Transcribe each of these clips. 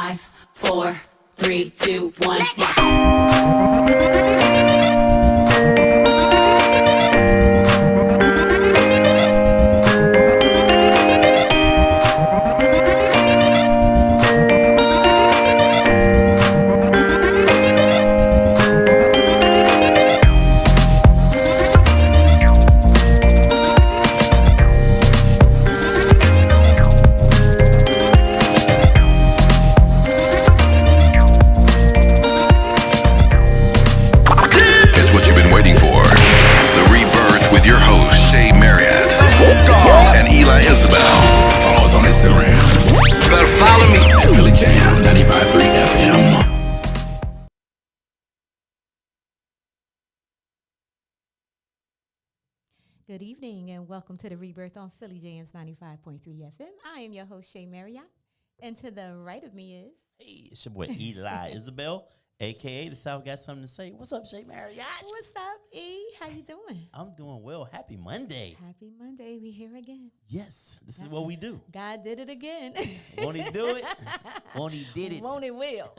5, 4, 3, 2, 1. Good evening and welcome to the Rebirth on Philly Jams 95.3 FM. I am your host, Shea Marriott, and to the right of me is... Hey, it's your boy Eli Isabel, a.k.a. the South Got Something to Say. What's up, Shea Marriott? What's up, E? How you doing? I'm doing well. Happy Monday. Happy Monday. We here again. Yes, this is what we do. God did it again. Won't he do it? Won't he did it? Won't he will.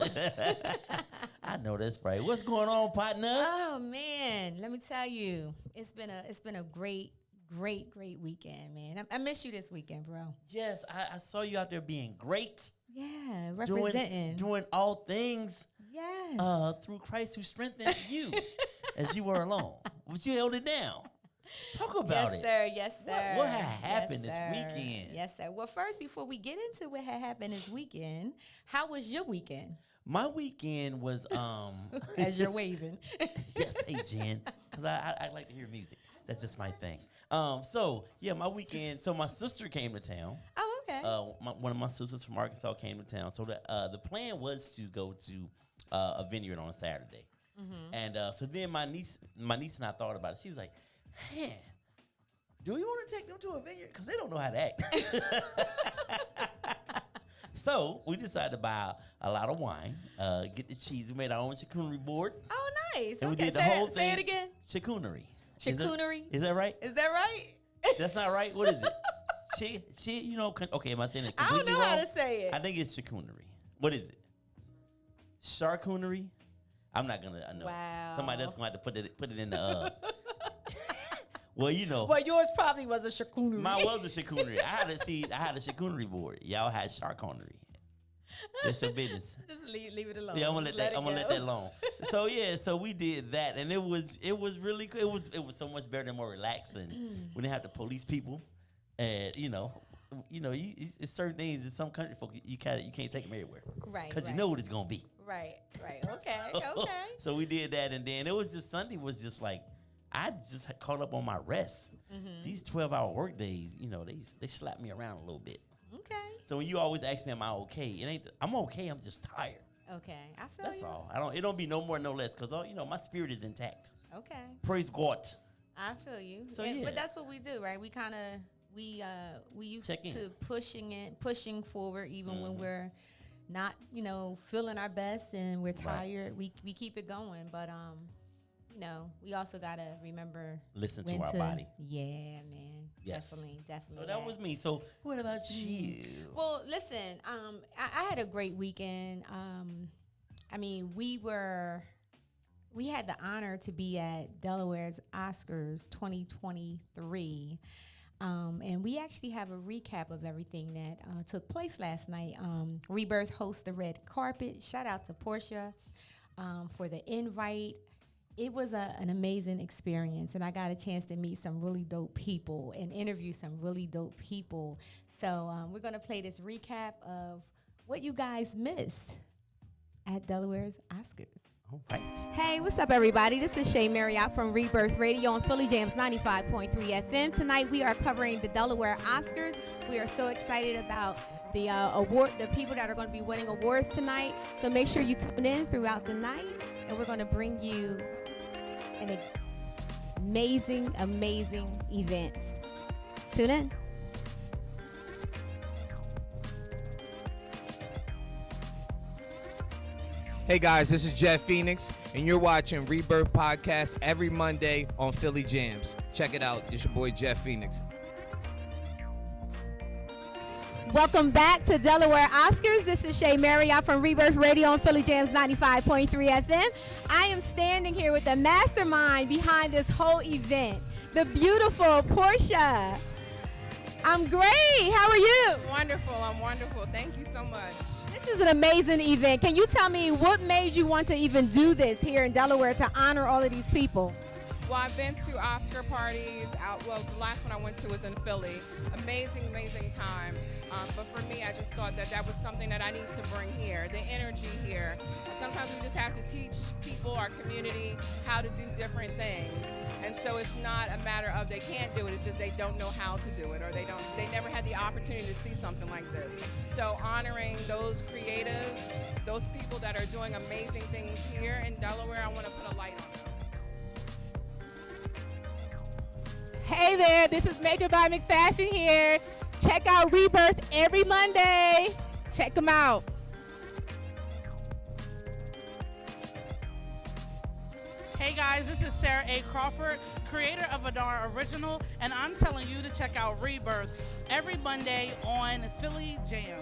I know that's right. What's going on, partner? Oh, man. Let me tell you, it's been a great weekend, man. I miss you this weekend, bro. Yes, I saw you out there being great. Yeah, representing. Doing all things. Yes. Through Christ who strengthened you as you were alone. But you held it down. Talk about it. Yes, sir. What had happened this weekend? Yes, sir. Well, first, before we get into what had happened this weekend, how was your weekend? My weekend was As you're waving. Yes, hey Jen, because I like to hear music. That's just my thing. My weekend. So my sister came to town. Oh, okay. One of my sisters from Arkansas came to town. So the plan was to go to a vineyard on a Saturday, and so then my niece and I thought about it. She was like, "Man, do we want to take them to a vineyard? Because they don't know how to act." So we decided to buy a lot of wine, get the cheese. We made our own charcuterie board. Oh, nice. And okay, we did the whole thing. Say it again. Charcuterie. Charcuterie. Is that right? Is that right? That's not right. What is it? Okay, am I saying it completely I don't know wrong? how to say it. I think it's charcuterie. What is it? Charcuterie? I'm not gonna. I know. Wow. Somebody else gonna have to put it in the. Well, you know. Well, yours probably was a charcuterie. Mine was a charcuterie. I had a charcuterie board. Y'all had charcuterie. That's your business. Just leave it alone. Yeah, I'm gonna let that alone. So we did that, and it was really good. It was so much better and more relaxing. We didn't have the police people, and it's certain things in some country folk you can't take them everywhere, right? Because you know what it's gonna be. Right. Okay. Okay. So we did that, and then it was just Sunday was just like I just had caught up on my rest. These 12-hour work days, they slapped me around a little bit. Okay. So when you always ask me, am I okay? I'm okay. I'm just tired. Okay. I feel That's you. all. It don't be no more, no less, because my spirit is intact. Okay. Praise God. I feel you. So But that's what we do, right? We kind of we used to pushing forward even when we're not, feeling our best and we're tired. Right. We keep it going, but we also gotta remember listen to our body. Yeah, man. Yes. Definitely. So that was me. So what about you? Well, listen, I had a great weekend. We had the honor to be at Delaware's Oscars 2023. And we actually have a recap of everything that took place last night. Rebirth hosts the red carpet. Shout out to Portia for the invite. It was an amazing experience, and I got a chance to meet some really dope people and interview some really dope people. So we're going to play this recap of what you guys missed at Delaware's Oscars. All right. Hey, what's up, everybody? This is Shea Marriott from Rebirth Radio on Philly Jams 95.3 FM. Tonight, we are covering the Delaware Oscars. We are so excited about the people that are going to be winning awards tonight. So make sure you tune in throughout the night, and we're going to bring you an amazing event. Tune in. Hey guys, this is Jeff Phoenix, and you're watching Rebirth Podcast every Monday on Philly Jams. Check it out. It's your boy Jeff Phoenix. Welcome back to Delaware Oscars. This is Shea Marriott from Rebirth Radio on Philly Jams 95.3 FM. I am standing here with the mastermind behind this whole event, the beautiful Portia. I'm great. How are you? Wonderful. I'm wonderful. Thank you so much. This is an amazing event. Can you tell me what made you want to even do this here in Delaware to honor all of these people? Well, I've been to Oscar parties. The last one I went to was in Philly. Amazing, amazing time. But for me, I just thought that was something that I need to bring here, the energy here. And sometimes we just have to teach people, our community, how to do different things. And so it's not a matter of they can't do it, it's just they don't know how to do it, or they never had the opportunity to see something like this. So honoring those creatives, those people that are doing amazing things here in Delaware, I want to put a light on them. Hey there, this is Major by McFashion here. Check out Rebirth every Monday. Check them out. Hey guys, this is Sarah A. Crawford, creator of Adara Original, and I'm telling you to check out Rebirth every Monday on Philly Jam.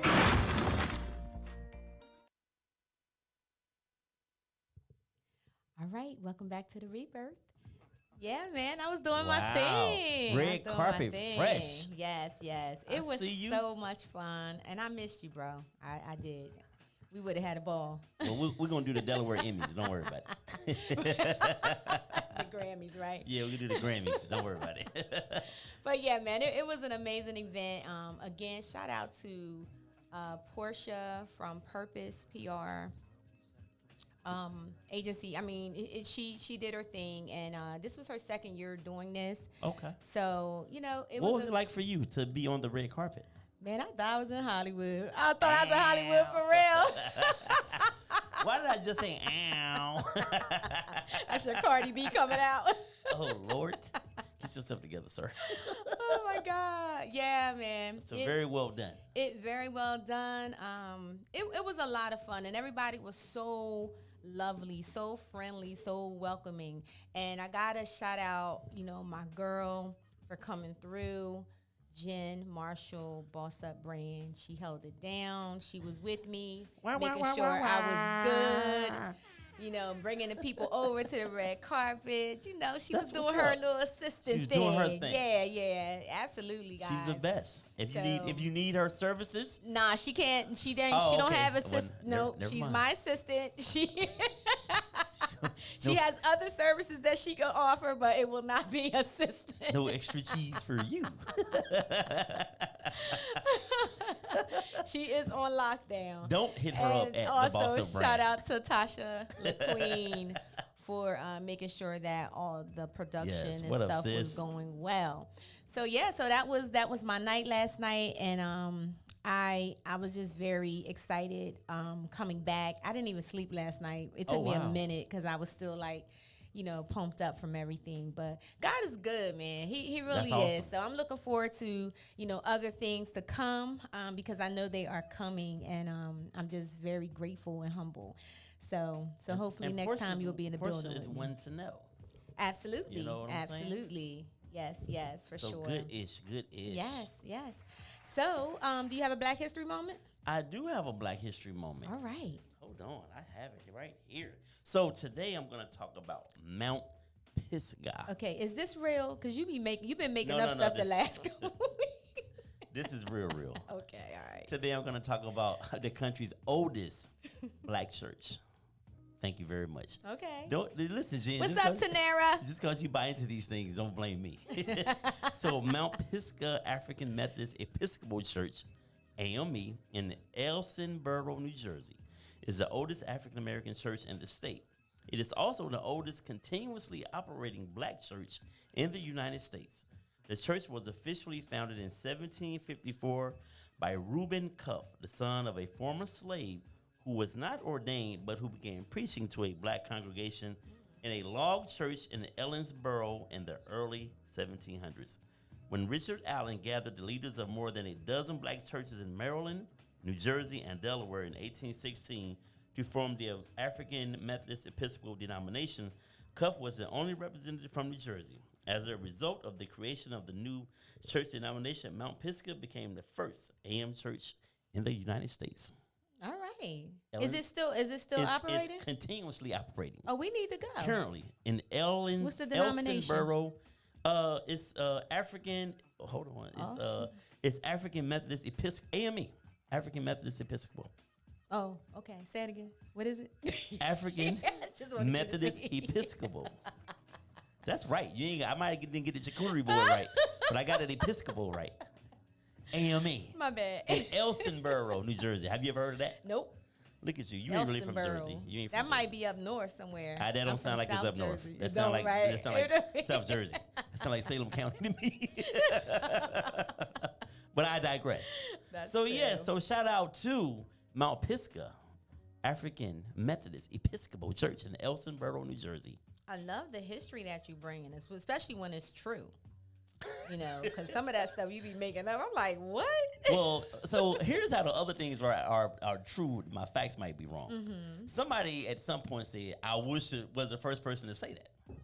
All right, welcome back to the Rebirth. Yeah, man, I was doing my Wow. thing. Red carpet fresh. Yes. I It was see you. so much fun, and I missed you, bro. I did. We would have had a ball. Well, we're going to do the Delaware Emmys. Don't worry about it. The Grammys, right? Yeah, we can do the Grammys. Don't worry about it. But yeah, man, it was an amazing event. Again, shout out to Portia from Purpose PR agency. I mean, she did her thing, and this was her second year doing this. Okay. So, What was it like for you to be on the red carpet? Man, I thought I was in Hollywood. I thought I was in Hollywood for real. Why did I just say ow? That's your Cardi B coming out. Oh, Lord. Get yourself together, sir. Oh, my God. Yeah, man. So very well done. It very well done. It was a lot of fun, and everybody was so lovely, so friendly, so welcoming. And I got to shout out, my girl for coming through. Jen Marshall, Boss Up Brand. She held it down. She was with me, making sure I was good. Bringing the people over to the red carpet. She was That's doing what's her up. little assistant She was thing. doing her thing. Yeah, absolutely, guys. She's the best. If you need her services, Nah, she can't. She don't. Oh, She don't okay. have Well, assist. No, never she's mind. my assistant. She No. has other services that she can offer, but it will not be assistant. no extra cheese for you. She is on lockdown. Don't hit her up And at the also, Boss Up shout Brand. out to Tasha LaQueen for making sure that all the production Yes, and what up, stuff was sis? going well. So yeah, so that was my night last night, and I was just very excited coming back. I didn't even sleep last night. It took me a wow. minute because I was still like, pumped up from everything. But God is good, man. He really That's awesome. is. So I'm looking forward to, other things to come because I know they are coming, and I'm just very grateful and humble. So hopefully And next Portia's- time you'll be in the Portia building is with me. one to know. Absolutely. You know what I'm saying? Absolutely. Yes, for So sure. good-ish. Yes. So, do you have a Black History moment? I do have a Black History moment. All right. Hold on, I have it right here. So today I'm going to talk about Mount Pisgah. Okay, is this real? Because you've been making No, up no, stuff the this- last couple weeks. This is real. Okay, all right. Today I'm going to talk about the country's oldest Black church. Thank you very much. Okay. Don't listen, Jen. What's just up, 'cause- Tanera? Just because you buy into these things, don't blame me. So Mount Pisgah African Methodist Episcopal Church, AME, in Elsonboro, New Jersey, is the oldest African American church in the state. It is also the oldest continuously operating Black church in the United States. The church was officially founded in 1754 by Reuben Cuff, the son of a former slave who was not ordained but who began preaching to a Black congregation in a log church in Ellensboro in the early 1700s. When Richard Allen gathered the leaders of more than a dozen Black churches in Maryland, New Jersey, and Delaware in 1816 to form the African Methodist Episcopal denomination, Cuff was the only representative from New Jersey. As a result of the creation of the new church denomination, Mount Pisgah became the first AM church in the United States. All right. Ellen- Is it still operating? It's continuously operating. Oh, we need to go. Currently in What's the denomination? Elsinboro, it's African. Hold on, it's African Methodist Episcopal AME, African Methodist Episcopal. Oh, okay. Say it again. What is it? African Just wanted you to Methodist say. Episcopal. That's right. You ain't. I might didn't get the charcuterie board right, but I got it Episcopal right. AME My bad. in Elsinboro, New Jersey. Have you ever heard of that? Nope. Look at you. You ain't really from Jersey. You ain't from That might Jersey. be up north somewhere. That don't I'm sound from like it's South up north. Jersey. That It sound don't, like that sound like South Jersey. That sound like Salem County to me. But I digress. That's So true. yeah, so shout out to Mount Pisgah, African Methodist Episcopal Church in Elsinboro, New Jersey. I love the history that you bring in this, especially when it's true. You know, because some of that stuff you be making up, I'm like, what? Well, so here's how the other things are true. My facts might be wrong. Mm-hmm. Somebody at some point said, I wish it was the first person to say that.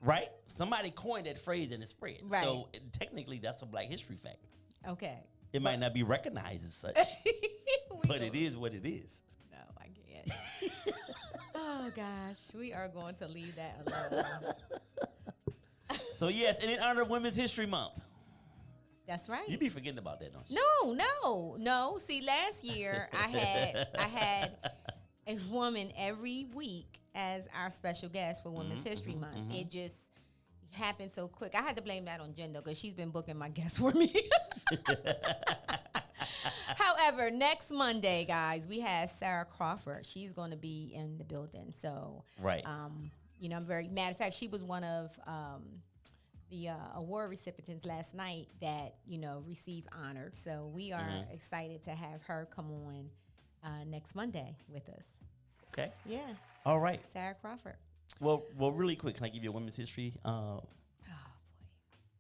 Right? Somebody coined that phrase and it spread. Right. So technically, that's a Black history fact. Okay. It might not be recognized as such, but it is what it is. No, I can't. Oh, gosh. We are going to leave that alone. So yes, and in honor of Women's History Month. That's right. You be forgetting about that, don't you? No. See, last year I had a woman every week as our special guest for Women's History Month. It just happened so quick. I had to blame that on Jen though, because she's been booking my guests for me. However, next Monday, guys, we have Sarah Crawford. She's going to be in the building. So, Right. you know, I'm very matter of fact, she was one of the award recipients last night that, you know, received honored. So we are excited to have her come on next Monday with us. Okay. Yeah, All right. Sarah Crawford. Well, really quick, can I give you a women's history? Oh, boy.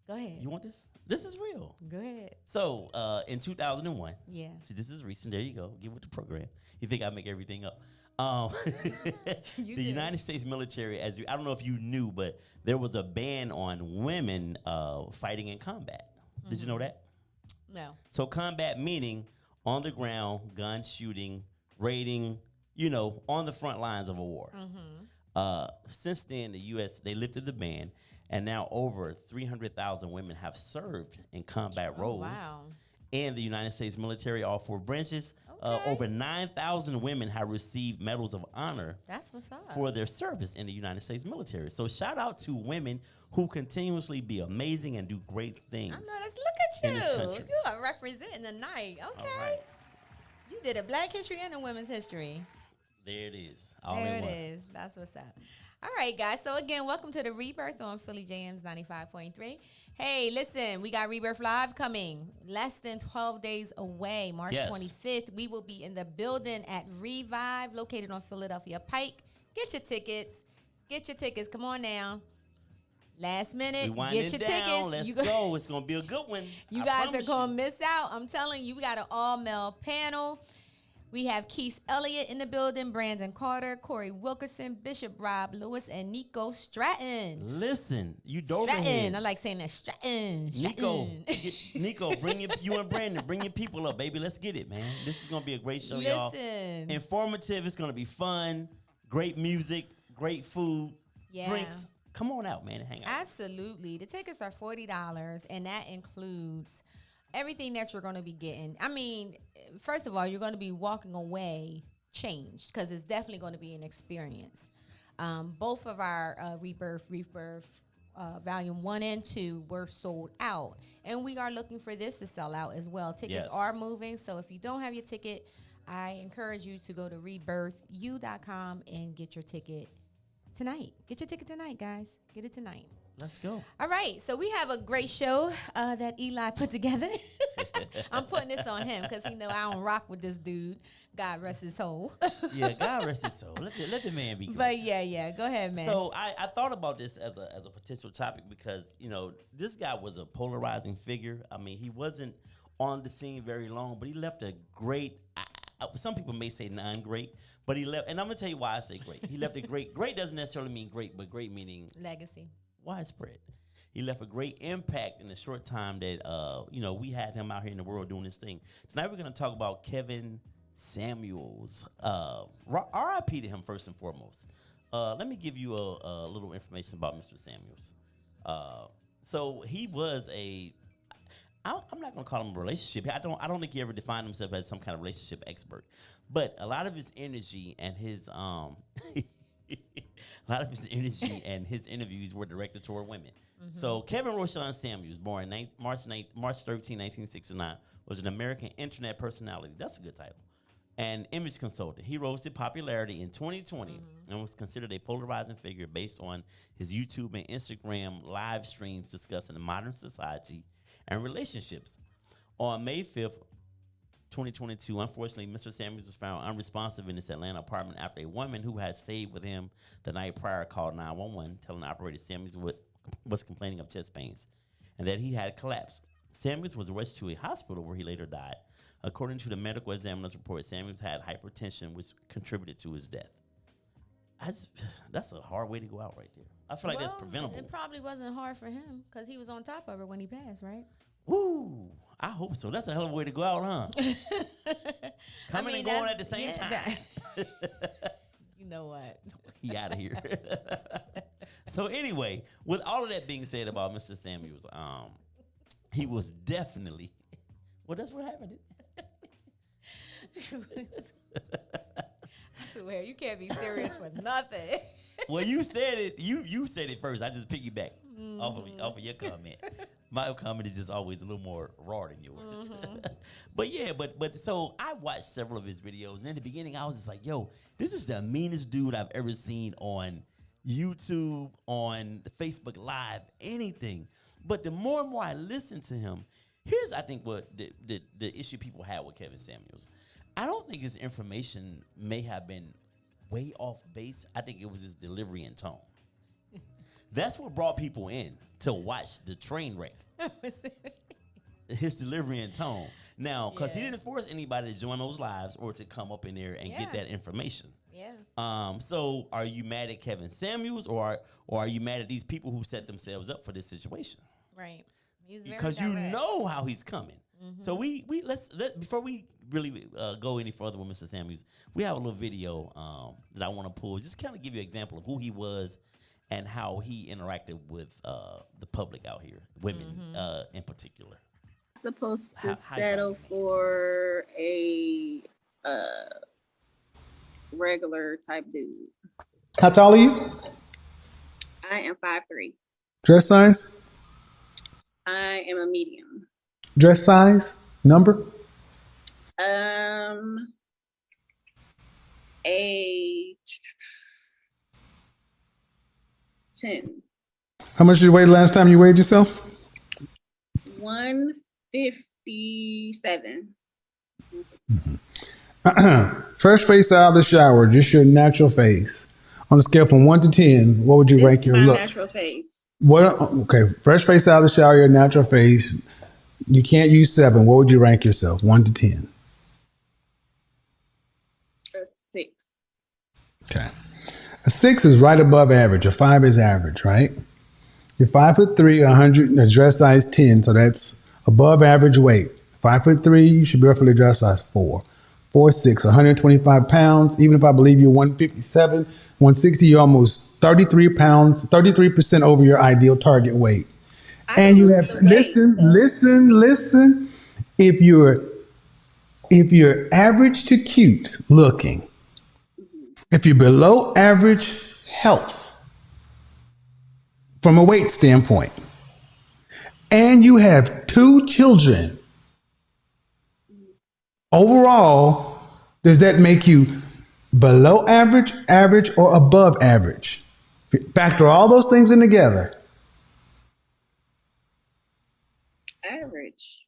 Go ahead. You want this? This is real. Go ahead. So, in 2001, Yeah. see, this is recent. There you go. Get with the program. You think I make everything up? The You do. United States military, I don't know if you knew, but there was a ban on women fighting in combat. Did you know that? No. So combat meaning on the ground, gun shooting, raiding, you know, on the front lines of a war. Since then, the U.S., they lifted the ban, and now over 300,000 women have served in combat roles. Wow. In the United States military, all four branches. Okay. Over 9,000 women have received medals of honor That's what's up. for their service in the United States military. So shout out to women who continuously be amazing and do great things. I know. Let's look in this at you. country. You are representing the night. Okay. All right. You did a Black history and a women's history. There it is. All There in it one. is. That's what's up. All right, guys. So again, welcome to the Rebirth on Philly JM's 95.3. Hey, listen, we got Rebirth Live coming less than 12 days away, March Yes. 25th. We will be in the building at Revive, located on Philadelphia Pike. Get your tickets. Get your tickets. Come on now. Last minute, We winding get your down. tickets. Let's You go. It's gonna be a good one. You I guys are promise going to you. miss out. I'm telling you, we got an all-male panel. We have Keith Elliott in the building, Brandon Carter, Corey Wilkerson, Bishop Rob Lewis, and Nico Stratton. Listen, you don't Stratton. I like saying that. Stratton. Nico, Stratton. Nico, bring you and Brandon, bring your people up, baby. Let's get it, man. This is gonna be a great show, y'all. Listen. Informative. It's gonna be fun. Great music, great food, Yeah. drinks. Come on out, man, and hang out. Absolutely. The tickets are $40, and that includes everything that you're going to be getting. I mean, first of all, you're going to be walking away changed because it's definitely going to be an experience. Both of our Rebirth Volume 1 and 2 were sold out, and we are looking for this to sell out as well. Tickets Yes. are moving, so if you don't have your ticket, I encourage you to go to rebirthu.com and get your ticket tonight. Get your ticket tonight, guys. Get it tonight. Let's go. All right, so we have a great show that Eli put together. I'm putting this on him because he know I don't rock with this dude. God rest his soul. Yeah, God rest his soul. Let the man be great. But yeah, go ahead, man. So I thought about this as a potential topic because, you know, this guy was a polarizing figure. I mean, he wasn't on the scene very long, but he left a great, some people may say non-great, but he left, and I'm going to tell you why I say great. He left a great doesn't necessarily mean great, but great meaning Legacy. widespread. He left a great impact in the short time that we had him out here in the world doing this thing. Tonight we're going to talk about Kevin Samuels. R.I.P. to him first and foremost. Let me give you a little information about Mr. Samuels. So he was I'm not going to call him a relationship. I don't think he ever defined himself as some kind of relationship expert. But a lot of his energy and his his interviews were directed toward women. Mm-hmm. So Kevin Roshan Samuels, born March 13, 1969, was an American internet personality. That's a good title. And image consultant. He rose to popularity in 2020 and was considered a polarizing figure based on his YouTube and Instagram live streams discussing modern society and relationships. On May 5th, 2022, unfortunately, Mr. Samuels was found unresponsive in his Atlanta apartment after a woman who had stayed with him the night prior called 911, telling the operator Samuels was complaining of chest pains and that he had collapsed. Samuels was rushed to a hospital where he later died. According to the medical examiner's report, Samuels had hypertension, which contributed to his death. That's a hard way to go out right there. I feel like that's preventable. It probably wasn't hard for him because he was on top of it when he passed, right? Woo! I hope so. That's a hell of a way to go out, huh? Coming and going at the same time. You know what? He out of here. So anyway, with all of that being said about Mr. Samuels, he was definitely. Well, that's what happened. I swear, you can't be serious for nothing. Well, you said it. You said it first. I just piggyback off of your comment. My comment is just always a little more raw than yours. But so I watched several of his videos, and in the beginning, I was just like, "Yo, this is the meanest dude I've ever seen on YouTube, on Facebook Live, anything." But the more and more I listen to him, here's I think what the issue people had with Kevin Samuels. I don't think his information may have been way off base. I think it was his delivery and tone. That's what brought people in to watch the train wreck. His delivery and tone. Now, because he didn't force anybody to join those lives or to come up in there and get that information. Yeah. So are you mad at Kevin Samuels or are you mad at these people who set themselves up for this situation? Right. Because you know how he's coming. Mm-hmm. So let's before we really go any further with Mr. Samuels, we have a little video that I want to pull, just kind of give you an example of who he was and how he interacted with the public out here, women in particular. Supposed to settle for a regular type dude. How tall are you? I am 5'3". Dress size? I am a medium. Dress size? Number? A 10. How much did you weigh last time you weighed yourself? 157. Fresh face out of the shower, just your natural face. On a scale from 1 to 10, what would you rank your looks? Natural face. Okay, fresh face out of the shower, your natural face. You can't use 7. What would you rank yourself? 1 to 10. A 6. Okay. A 6 is right above average. A 5 is average, right? You're 5'3", 100, a dress size 10, so that's above average weight. 5'3", you should be roughly dress size 4. 4'6", 125 pounds. Even if I believe you're 157, 160, you're almost 33 pounds, 33% over your ideal target weight. And you have listen. If you're average to cute looking, if you're below average health from a weight standpoint, and you have 2 children, overall, does that make you below average, average, or above average? Factor all those things in together. Average.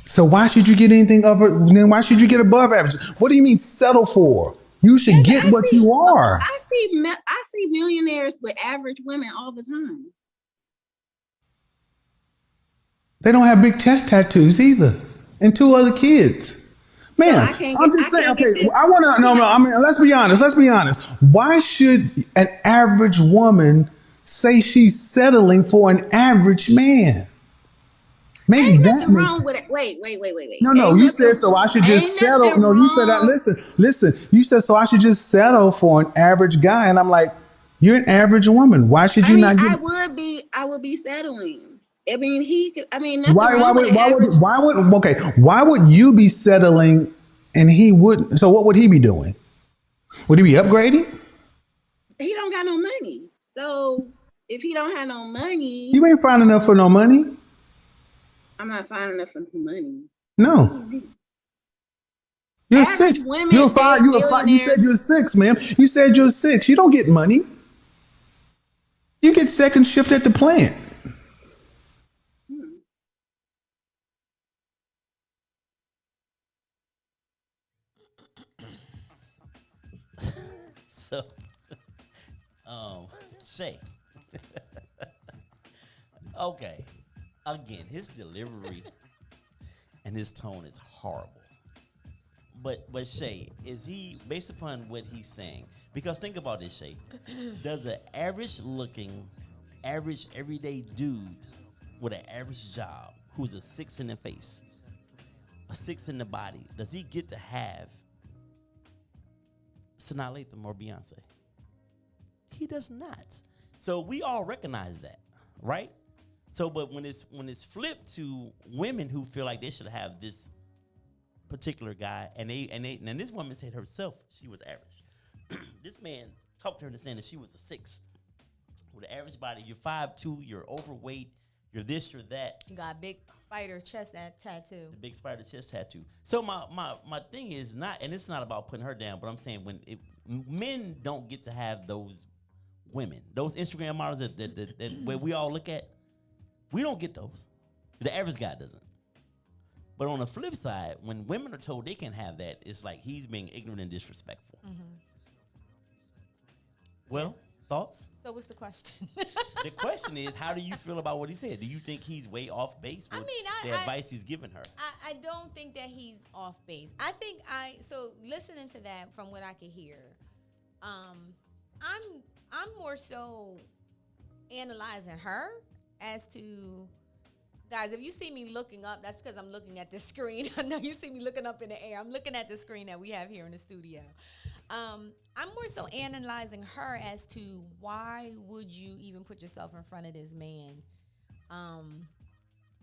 So why should you get anything then why should you get above average? What do you mean settle for? You should get what you are. I see millionaires with average women all the time. They don't have big chest tattoos either, and 2 other kids. Man, I'm just saying. Okay, I want to. No. I mean, let's be honest. Why should an average woman say she's settling for an average man? Maybe Ain't that nothing makes wrong with it. Wait. No, you said so I should just settle. No, you said that. Listen. You said so I should just settle for an average guy, and I'm like, you're an average woman. Why should you not get? I would be settling. I mean, he could. I mean, nothing wrong with Why would you be settling and he wouldn't? So what would he be doing? Would he be upgrading? He don't got no money. So if he don't have no money, You ain't fine enough for no money. I'm not fine enough for money. No. You're Average 6. women You're 5. date You're 5. You said billionaires. you're 6, ma'am. You said you're 6. You don't get money. You get second shift at the plant. So, Shay. Okay. Again, his delivery and his tone is horrible. But Shay, is he, based upon what he's saying, because think about this, Shay, does an average looking, average everyday dude with an average job who's a 6 in the face, a 6 in the body, does he get to have Sanaa Lathan or Beyonce? He does not. So we all recognize that, right? So, but when it's flipped to women who feel like they should have this particular guy, and this woman said herself she was average. This man talked to her into saying that she was a 6 with an average body. You're 5'2", you're overweight, you're this, you're that. You got a big spider chest tattoo. The big spider chest tattoo. So my thing is not, and it's not about putting her down, but I'm saying men don't get to have those women, those Instagram models that where we all look at. We don't get those. The average guy doesn't. But on the flip side, when women are told they can have that, it's like he's being ignorant and disrespectful. Mm-hmm. Well, thoughts? So what's the question? The question is, how do you feel about what he said? Do you think he's way off base with the advice he's given her? I don't think that he's off base. I think so listening to that from what I could hear, I'm more so analyzing her as to, guys, if you see me looking up, that's because I'm looking at the screen. I know you see me looking up in the air. I'm looking at the screen that we have here in the studio. I'm more so analyzing her as to why would you even put yourself in front of this man?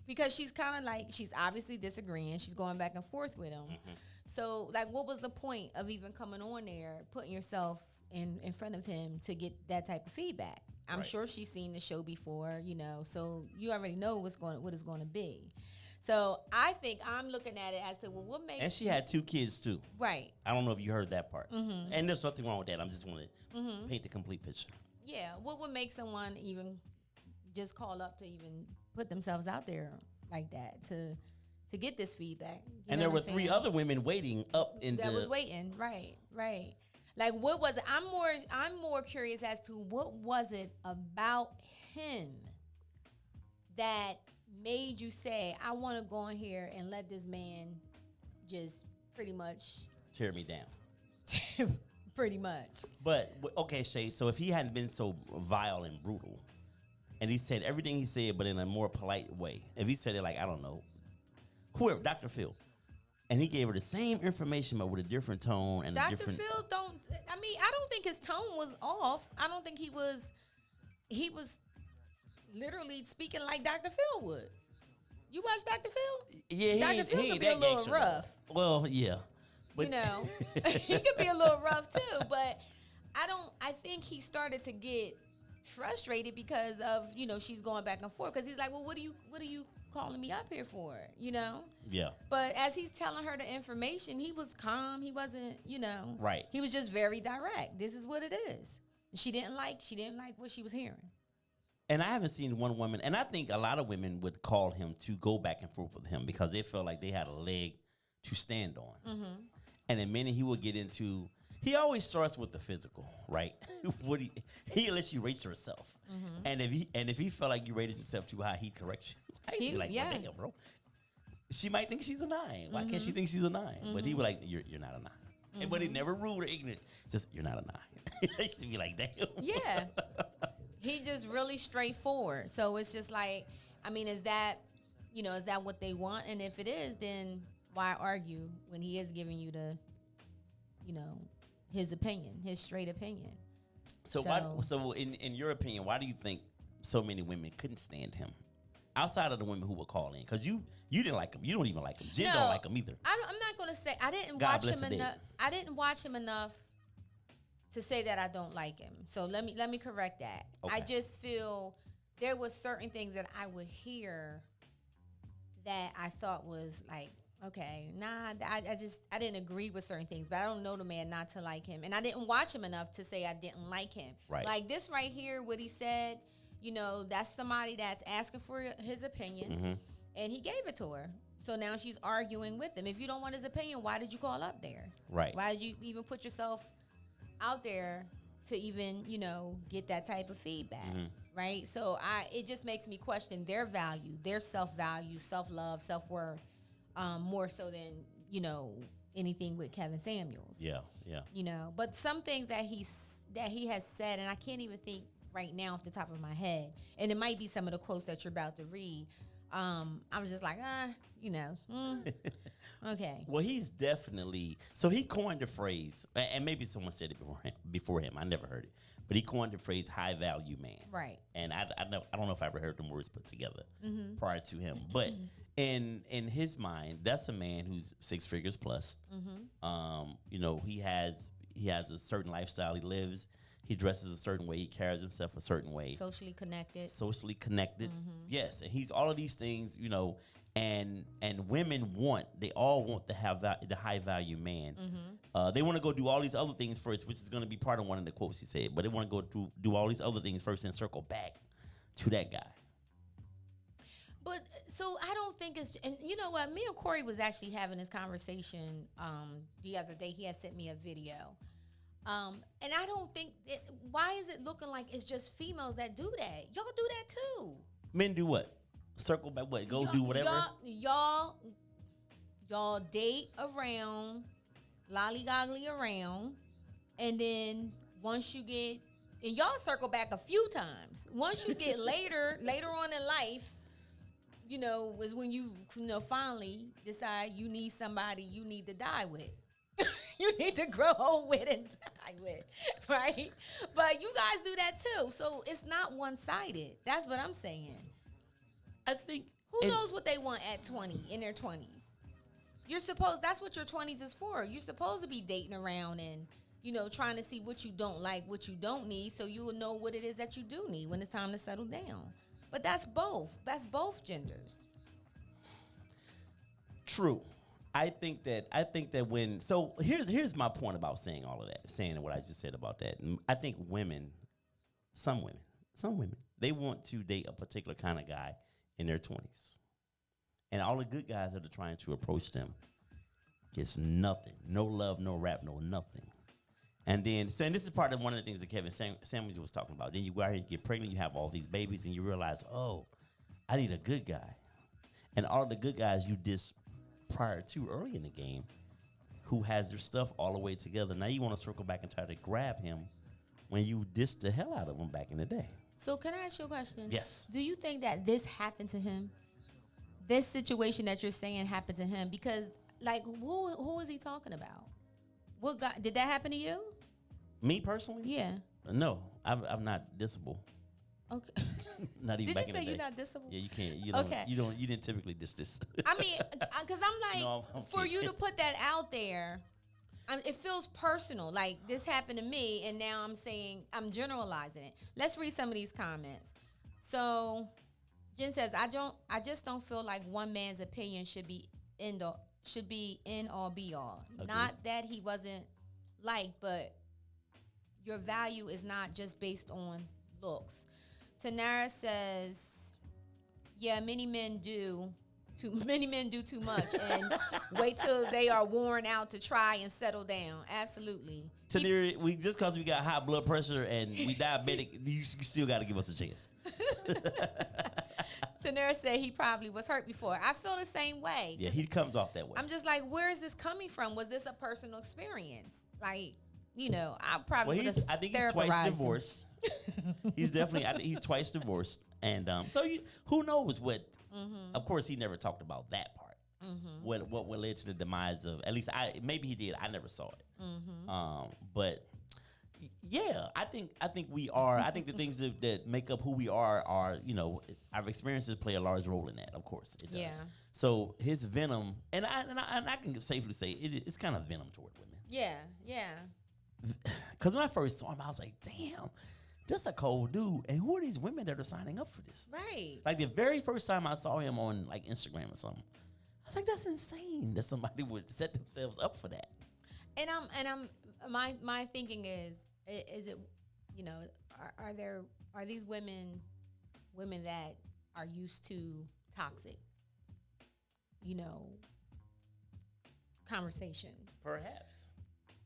Because she's kind of like, she's obviously disagreeing. She's going back and forth with him. Mm-hmm. So, like, what was the point of even coming on there, putting yourself in front of him to get that type of feedback? I'm sure she's seen the show before, so you already know what it's going to be. So I think I'm looking at it as to, well, what makes... And she had 2 kids, too. Right. I don't know if you heard that part. Mm-hmm. And there's nothing wrong with that. I'm just want to paint the complete picture. Yeah. What would make someone even just call up to even put themselves out there like that to get this feedback? And there were 3 other women waiting up in that was waiting. Right. Like, what was it? I'm more curious as to what was it about him that made you say, I want to go in here and let this man just pretty much tear me down. Pretty much. But okay, Shay, so if he hadn't been so vile and brutal, and he said everything he said, but in a more polite way, if he said it like, I don't know, whoever, Dr. Phil, and he gave her the same information but with a different tone and Dr. a different... Phil I don't think his tone was off. I don't think he was literally speaking like Dr. Phil would. You watch Dr. Phil? Yeah, Dr. Phil could be a little rough. Well, yeah. But he could be a little rough too, but I think he started to get frustrated because of, she's going back and forth, because he's like, well, what are you calling me up here for, Yeah. But as he's telling her the information, he was calm. He wasn't, Right. He was just very direct. This is what it is. She didn't like what she was hearing. And I haven't seen one woman, and I think a lot of women would call him to go back and forth with him because they felt like they had a leg to stand on. Mm-hmm. And the minute he would get into, he always starts with the physical, right? He lets you rate yourself. Mm-hmm. And if he felt like you rated yourself too high, he'd correct you. I'd be like, well, damn, bro. She might think she's a 9. Why can't she think she's a 9? Mm-hmm. But he was like, you're not a 9. Mm-hmm. But he never rude or ignorant. Just, you're not a 9. I used to be like, damn. Yeah. He just really straightforward. So it's just like, I mean, is that what they want? And if it is, then why argue when he is giving you the, his opinion, his straight opinion? So in your opinion, why do you think so many women couldn't stand him? Outside of the women who would call in, because you didn't like him. You don't even like him. Jen don't like him either. I'm not going to say I didn't God watch bless him the enough. dead. I didn't watch him enough to say that I don't like him. So let me correct that. Okay. I just feel there was certain things that I would hear that I thought was like, okay, nah, I didn't agree with certain things, but I don't know the man not to like him. And I didn't watch him enough to say I didn't like him. Right. Like this right here, what he said, that's somebody that's asking for his opinion, and he gave it to her. So now she's arguing with him. If you don't want his opinion, why did you call up there? Right. Why did you even put yourself out there to even, get that type of feedback? Right. So it just makes me question their value, their self-value, self-love, self-worth, more so than, anything with Kevin Samuels. Yeah. But some things that he has said, and I can't even think right now off the top of my head, and it might be some of the quotes that you're about to read. I'm just like, okay. Well, he's definitely, so he coined the phrase, and maybe someone said it before him. I never heard it, but he coined the phrase high value man. Right. And I don't know if I ever heard them words put together prior to him, but in his mind, that's a man who's 6 figures plus. He has a certain lifestyle he lives. He dresses a certain way. He carries himself a certain way. Socially connected. Yes. And he's all of these things, and women they all want to have the high value man. They want to go do all these other things first, which is going to be part of one of the quotes he said, but they want to go do all these other things first and circle back to that guy. But so I don't think it's, and you know what? Me and Corey was actually having this conversation the other day. He had sent me a video. And I don't think, why is it looking like it's just females that do that? Y'all do that too. Men do what? Circle back, what? Go do whatever? Y'all date around, lollygoggly around, and then once you get, and y'all circle back a few times. Once you get later on in life, is when you finally decide you need somebody you need to die with. You need to grow old with and die with, right? But you guys do that too. So it's not one-sided. That's what I'm saying. I think. Who knows what they want at 20, in their 20s? That's what your 20s is for. You're supposed to be dating around and, trying to see what you don't like, what you don't need, so you will know what it is that you do need when it's time to settle down. But that's both. That's both genders. True. I think that when, so here's my point about saying all of that, saying what I just said about that. I think some women, they want to date a particular kind of guy in their 20s. And all the good guys that are trying to approach them gets nothing. No love, no rap, no nothing. And then, and this is part of one of the things that Kevin Samuels was talking about. Then you go out here and get pregnant, you have all these babies, and you realize, oh, I need a good guy. And all the good guys you diss prior to early in the game, who has their stuff all the way together. Now you want to circle back and try to grab him when you dissed the hell out of him back in the day. So can I ask you a question? Yes. Do you think that this happened to him? This situation that you're saying happened to him? Because, like, who is he talking about? What guy? Did that happen to you? Me personally? Yeah. No, I'm not dissable. Okay. Not even Did back you in the say day. you're not dissable? Yeah, you can't. You don't. Okay. You didn't typically diss this. I mean, because I'm like, No, I'm for you kidding. to put that out there, it feels personal. Like, this happened to me, and now I'm saying, I'm generalizing it. Let's read some of these comments. So, Jen says, I just don't feel like one man's opinion should be end all be all. Agreed. Not that he wasn't liked, but your value is not just based on looks. Tanara says, yeah, many men do too much and wait till they are worn out to try and settle down. Absolutely. Tanira, we just because we got high blood pressure and we diabetic, you still got to give us a chance. Tanera said he probably was hurt before. I feel the same way. Yeah, he comes off that way. I'm just like, where is this coming from? Was this a personal experience? Like, you know, I probably Well, I think he's twice divorced. He's definitely, he's twice divorced. And so who knows what, of course, he never talked about that part. What led to the demise of, at least maybe he did. I never saw it. But yeah, I think we are. I think the things that make up who we are, you know, our experiences play a large role in that. Of course, it does. Yeah. So his venom, and I can safely say it's kind of venom toward women. Yeah, yeah. Because when I first saw him, I was like, damn, that's a cold dude. And who are these women that are signing up for this? Right. Like the very first time I saw him on like Instagram or something, I was like, that's insane that somebody would set themselves up for that. And my thinking is it, you know, are these women that are used to toxic, you know, conversation? Perhaps.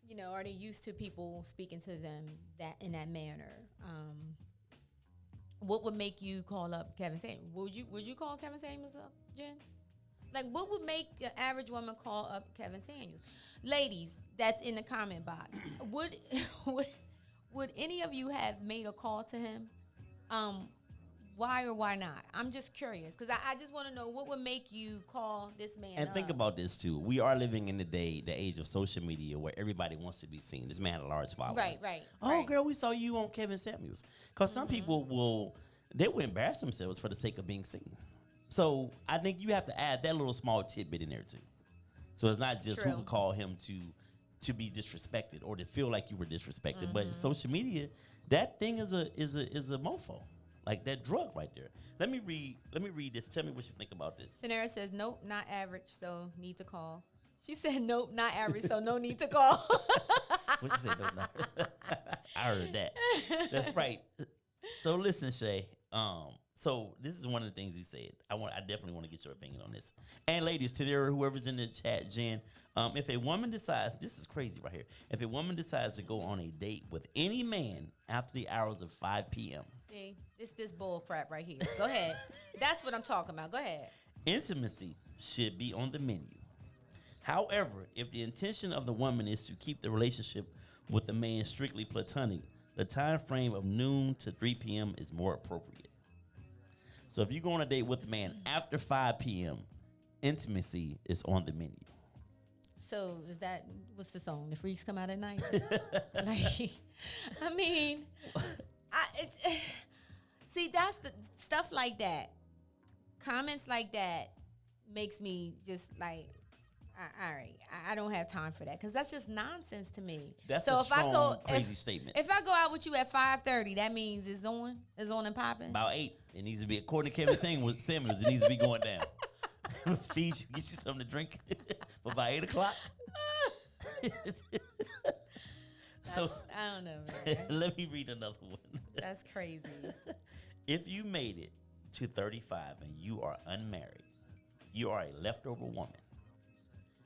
You know, are they used to people speaking to them that in that manner? What would make you call up Kevin Samuels? Would you call Kevin Samuels up, Jen? Like, what would make the average woman call up Kevin Samuels? Ladies, that's in the comment box. Would any of you have made a call to him? Why or why not? I'm just curious because I just want to know what would make you call this man And up. think about this too. We are living in the age of social media where everybody wants to be seen. This man had a large following. Right. Oh, right. girl, we saw you on Kevin Samuels. Because some people will embarrass themselves for the sake of being seen. So I think you have to add that little small tidbit in there too. So it's not just who would call him to be disrespected or to feel like you were disrespected. But social media, that thing is a mofo. Like that drug right there. Let me read this. Tell me what you think about this. Tanera says, nope, not average, so need to call. She said, nope, not average, so no need to call. What you say? No. I heard that. That's right. So listen, Shay. So this is one of the things you said. I definitely want to get your opinion on this. And ladies, Tanera, whoever's in the chat, Jen, if a woman decides, this is crazy right here. If a woman decides to go on a date with any man after the hours of 5 p.m. See, this bull crap right here. Go ahead. That's what I'm talking about. Go ahead. Intimacy should be on the menu. However, if the intention of the woman is to keep the relationship with the man strictly platonic, the time frame of noon to 3 p.m. is more appropriate. So if you go on a date with a man after 5 p.m., intimacy is on the menu. So what's the song? The freaks come out at night? Like, I mean, see, that's the stuff like that. Comments like that makes me just like, all right, I don't have time for that because that's just nonsense to me. That's a strong, crazy statement. If I go out with you at 5:30, that means it's on and popping. About 8, it needs to be, according to Kevin Samuels, it needs to be going down. Feed you, get you something to drink, but by 8 o'clock. So I don't know, man. Let me read another one. That's crazy. If you made it to 35 and you are unmarried, you are a leftover woman.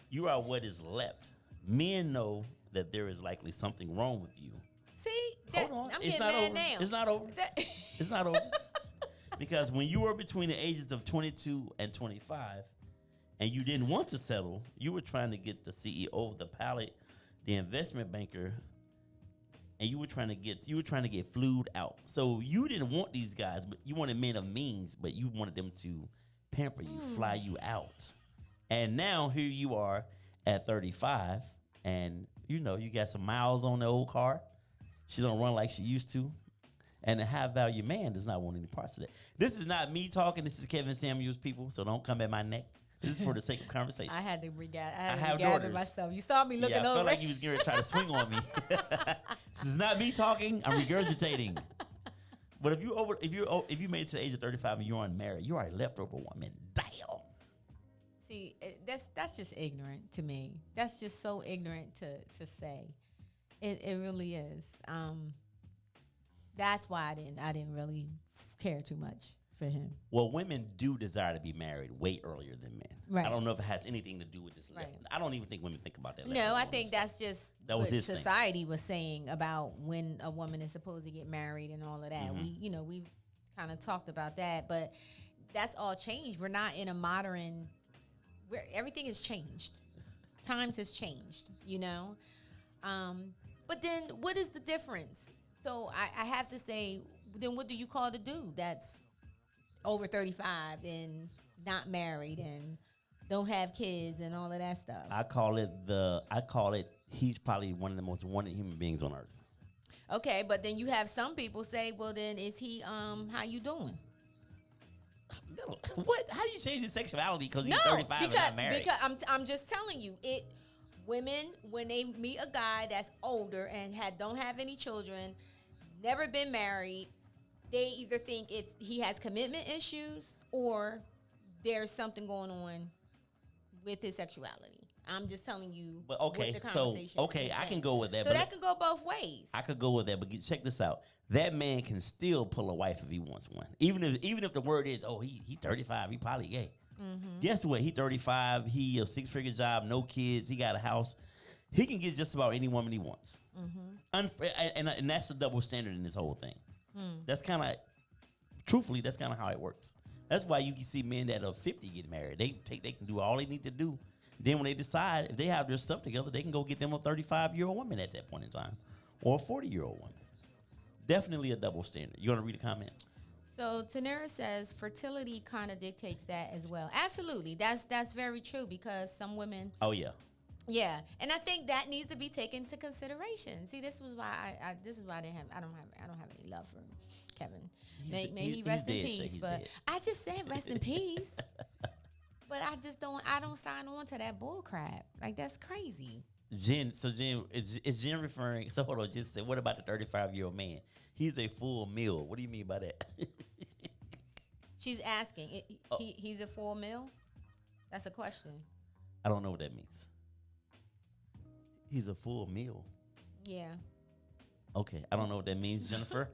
You are what is left. Men know that there is likely something wrong with you. See, hold on, I'm it's getting not mad over. now. It's not over. It's not over. Because when you were between the ages of 22 and 25, and you didn't want to settle, you were trying to get the CEO of the pallet, the investment banker, and you were trying to get flued out. So you didn't want these guys, but you wanted men of means, but you wanted them to pamper you, fly you out. And now here you are at 35, and you got some miles on the old car. She don't run like she used to. And a high value man does not want any parts of that. This is not me talking. This is Kevin Samuels, people. So don't come at my neck. This is for the sake of conversation. I had to have regather daughters. myself. You saw me looking over. I felt like you was going to try to swing on me. This is not me talking. I'm regurgitating. But if you made it to the age of 35 and you're unmarried, you are a leftover woman. Damn. See, that's just ignorant to me. That's just so ignorant to say. It really is. That's why I didn't really care too much for him. Well, women do desire to be married way earlier than men. Right. I don't know if it has anything to do with this. Right. I don't even think women think about that. No, I think that's just that was what his society was saying about when a woman is supposed to get married and all of that. Mm-hmm. We've kind of talked about that, but that's all changed. We're not in a modern where everything has changed. Times has changed, But then what is the difference? So I have to say, then what do you call the dude that's over 35 and not married and don't have kids and all of that stuff? I call it he's probably one of the most wanted human beings on earth. Okay, but then you have some people say, well, then is he how you doing? What? How do you change his sexuality because he's 35 and not married? Because I'm just telling you, women, when they meet a guy that's older and don't have any children, never been married, they either think he has commitment issues or there's something going on with his sexuality. I'm just telling you. But okay, what the conversation is. I can go with that. So that can go both ways. I could go with that, but check this out. That man can still pull a wife if he wants one. Even if the word is, oh, he 35, he probably gay. Mm-hmm. Guess what? He 35, he a 6-figure job, no kids, he got a house. He can get just about any woman he wants. Mm-hmm. And that's the double standard in this whole thing. That's kind of, truthfully, that's kind of how it works. That's why you can see men that are 50 get married. They can do all they need to do. Then when they decide, if they have their stuff together, they can go get them a 35-year-old woman at that point in time, or a 40-year-old woman. Definitely a double standard. You want to read a comment? So Tanera says fertility kind of dictates that as well. Absolutely, that's very true because some women. Oh yeah. Yeah, and I think that needs to be taken into consideration. See, this was why I don't have any love for Kevin. May he rest in peace. But dead. I just said rest in peace. But I don't sign on to that bull crap. Like, that's crazy. Jen, is Jen referring, so hold on, just say, what about the 35-year-old man? He's a full meal. What do you mean by that? She's asking, he's a full meal? That's a question. I don't know what that means. He's a full meal. Yeah. Okay, I don't know what that means, Jennifer.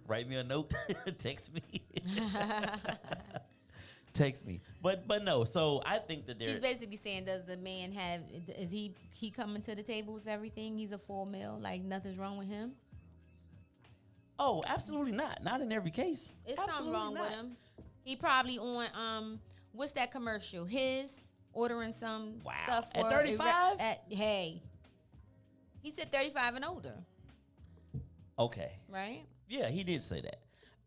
Write me a note. Text me. Text me. But no, so I think that she's basically saying, does the man is he coming to the table with everything? He's a full meal, like nothing's wrong with him? Oh, absolutely not. Not in every case. It's something wrong with him. He probably on what's that commercial? His ordering some stuff for at 35? Hey. He said 35 and older. Okay. Right? Yeah, he did say that.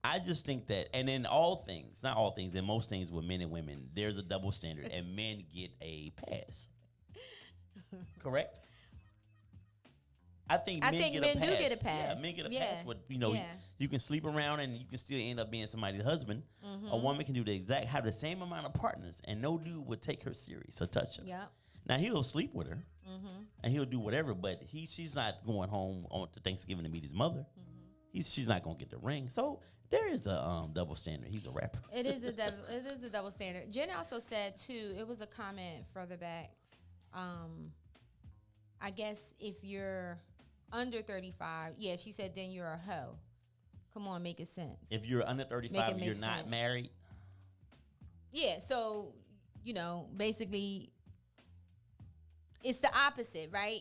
I just think that, and in all things, not all things, in most things with men and women, there's a double standard, and men get a pass. Correct? I think men do get a pass. Yeah, men get a pass. With, you can sleep around and you can still end up being somebody's husband. Mm-hmm. A woman can have the same amount of partners, and no dude would take her serious or touch her. Yeah. Now he'll sleep with her, and he'll do whatever, but she's not going home on to Thanksgiving to meet his mother. Mm-hmm. She's not gonna get the ring. So there is a double standard. He's a rapper. It is a double standard. Jen also said too. It was a comment further back. I guess if you're under 35, yeah, she said then you're a hoe. Come on, make it sense. If you're under 35, you're not married. Yeah. So basically, it's the opposite, right?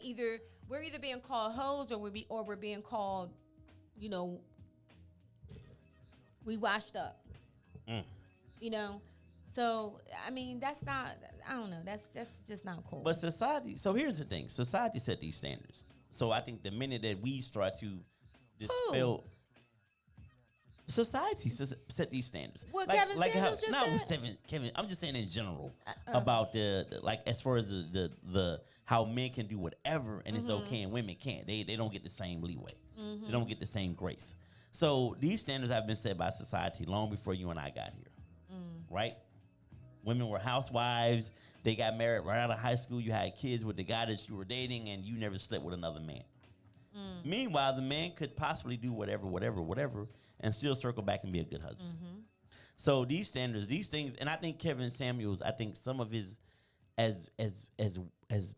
We're either being called hoes or we're being called, we washed up. So I mean that's not. I don't know. That's just not cool. But society. So here's the thing. Society set these standards. So I think the minute that we start to dispel. Society set these standards. What Kevin Samuels just said? Kevin. I'm just saying in general about the as far as the how men can do whatever and it's okay and women can't. They don't get the same leeway. Mm-hmm. They don't get the same grace. So these standards have been set by society long before you and I got here, right? Women were housewives. They got married right out of high school. You had kids with the guy that you were dating, and you never slept with another man. Meanwhile, the man could possibly do whatever, and still circle back and be a good husband. Mm-hmm. So these standards, these things, and I think Kevin Samuels, I think some of his, as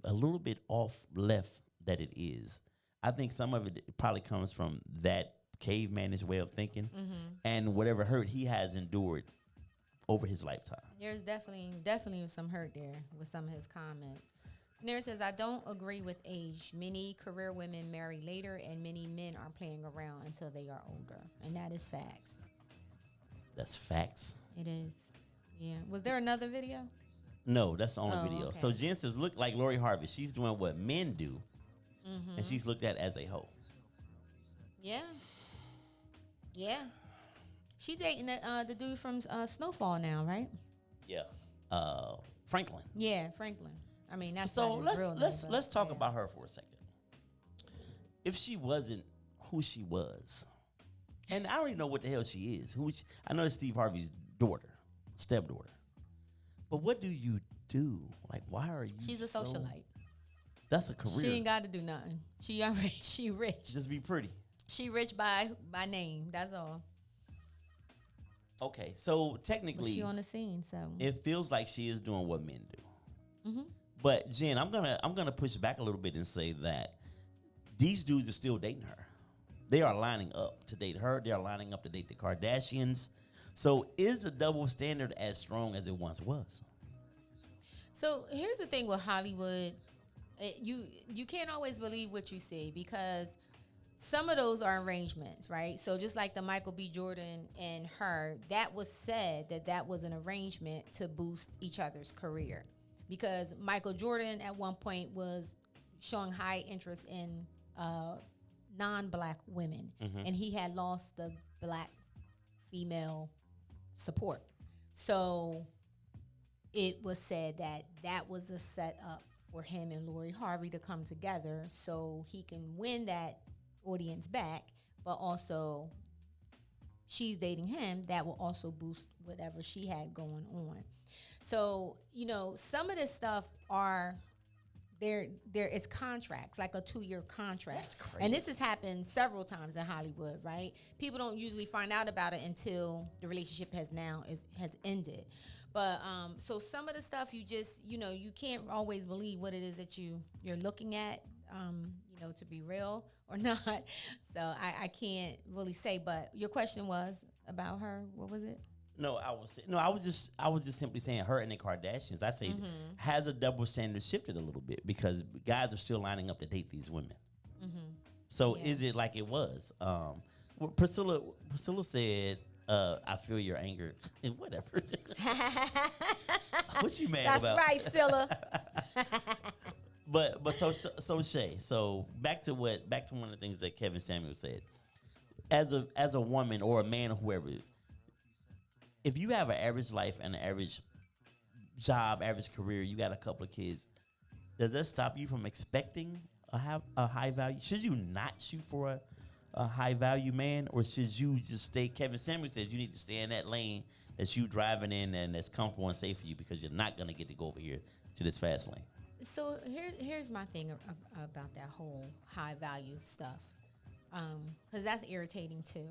a little bit off left that it is, I think some of it probably comes from that cavemanish way of thinking and whatever hurt he has endured over his lifetime. There's definitely some hurt there with some of his comments. Nera says, I don't agree with age. Many career women marry later, and many men are playing around until they are older. And that is facts. That's facts. It is. Yeah. Was there another video? No, that's the only Oh, video. okay. So Jen says, look like Lori Harvey. She's doing what men do, and she's looked at as a hoe. Yeah. Yeah. She dating the dude from Snowfall now, right? Yeah. Franklin. Yeah, Franklin. I mean, that's So not his real name, but let's talk yeah. about her for a second. If she wasn't who she was, and I don't even know what the hell she is. I know it's Steve Harvey's daughter, stepdaughter. But what do you do? Like, why are you? She's a so- socialite. That's a career. She ain't got to do nothing. She rich. Just be pretty. She rich by name. That's all. Okay, so But technically, she on the scene, so it feels like she is doing what men do. Mm-hmm. But Jen, I'm gonna push back a little bit and say that these dudes are still dating her. They are lining up to date her. They are lining up to date the Kardashians. So is the double standard as strong as it once was? So here's the thing with Hollywood. You can't always believe what you see because some of those are arrangements, right? So just like the Michael B. Jordan and her, that was said that was an arrangement to boost each other's career. Because Michael Jordan at one point was showing high interest in non-black women. And he had lost the black female support. So it was said that was a setup for him and Lori Harvey to come together so he can win that audience back, but also she's dating him. That will also boost whatever she had going on. So, some of this stuff are there it's contracts, like a 2-year contract. That's crazy. And this has happened several times in Hollywood, right? People don't usually find out about it until the relationship has ended. But so some of the stuff you just, you can't always believe what it is that you're looking at, to be real or not. So I can't really say. But your question was about her. What was it? No, I was just simply saying her and the Kardashians. I say has a double standard shifted a little bit because guys are still lining up to date these women. So Yeah. is it like it was? Priscilla said, "I feel your anger." And whatever. What you mad That's about? right, Scylla. But so Shay. So back to one of the things that Kevin Samuel said. As a woman or a man or whoever, if you have an average life and an average job, average career, you got a couple of kids, does that stop you from expecting a high value? Should you not shoot for a high value man, or should you just stay? Kevin Samuel says you need to stay in that lane that you driving in and that's comfortable and safe for you because you're not gonna get to go over here to this fast lane. So here's my thing about that whole high value stuff, because that's irritating too.